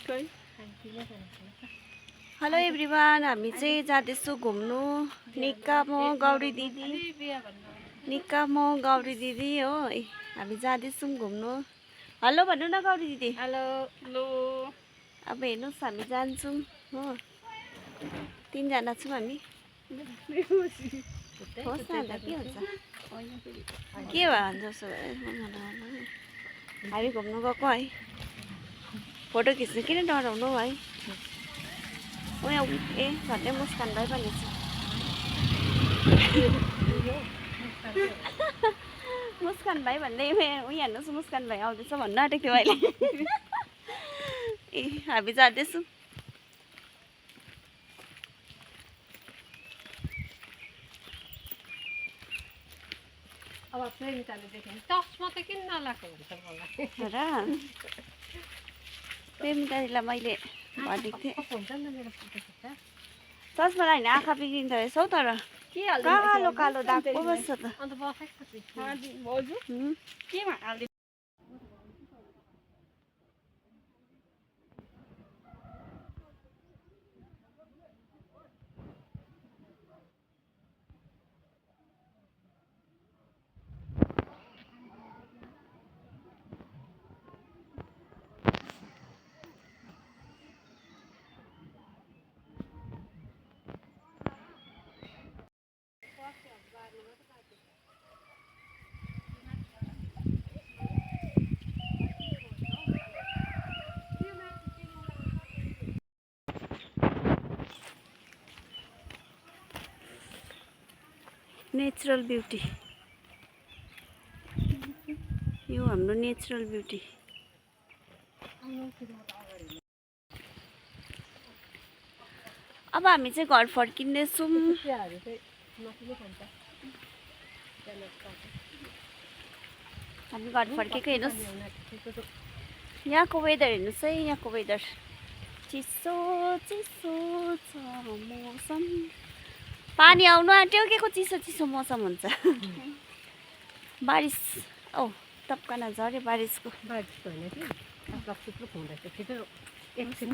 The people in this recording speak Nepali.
हेलो एभ्रिवान, हामी चाहिँ जाँदैछौँ घुम्नु। निक्का म गौरी दिदी हो। हामी जाँदैछौँ घुम्नु। हेलो भन्नु न गौरी दिदी। Hello hello. अब हेर्नुहोस् हामी जान्छौँ हो, 3 जना छौँ हामी। होस् न अन्त के हुन्छ, के भयो जसो हामी घुम्नु गएको है। फोटो खिच्नु किन डराउनु है। ए झन्डै मुस्कान भाइ पनि छ। मुस्कान भाइ भन्दै उयो हेर्नुहोस्, मुस्कान भाइ आउँदैछ भन्नु आँटेको थियो अहिले। ए हामी जाँदैछौँ। अब प्रेमिकाले देख्यो चस्मा त किन नलाएको हुन्छ मलाई र प्रेमिकालाई मैले भनिदिएको थिएँ चस्मा होइन, आँखा बिग्रिन्छ रहेछ हौ। तर कालो कालो दाग पो बस्छ त। अन्त बसेको केमा हाल्दै नेचुरल ब्युटी, यो हाम्रो नेचुरल ब्युटी। अब हामी चाहिँ घर फर्किँदैछौँ। हामी घर फर्केको हेर्नुहोस्, यहाँको वेदर हेर्नुहोस् है। यहाँको वेदर चिसो चिसो छ मौसम। पानी आउनु आँट्यो के को चिसो चिसो मौसम हुन्छ। बारिस औ टपकाना झऱ्यो बारिसको। होइन कि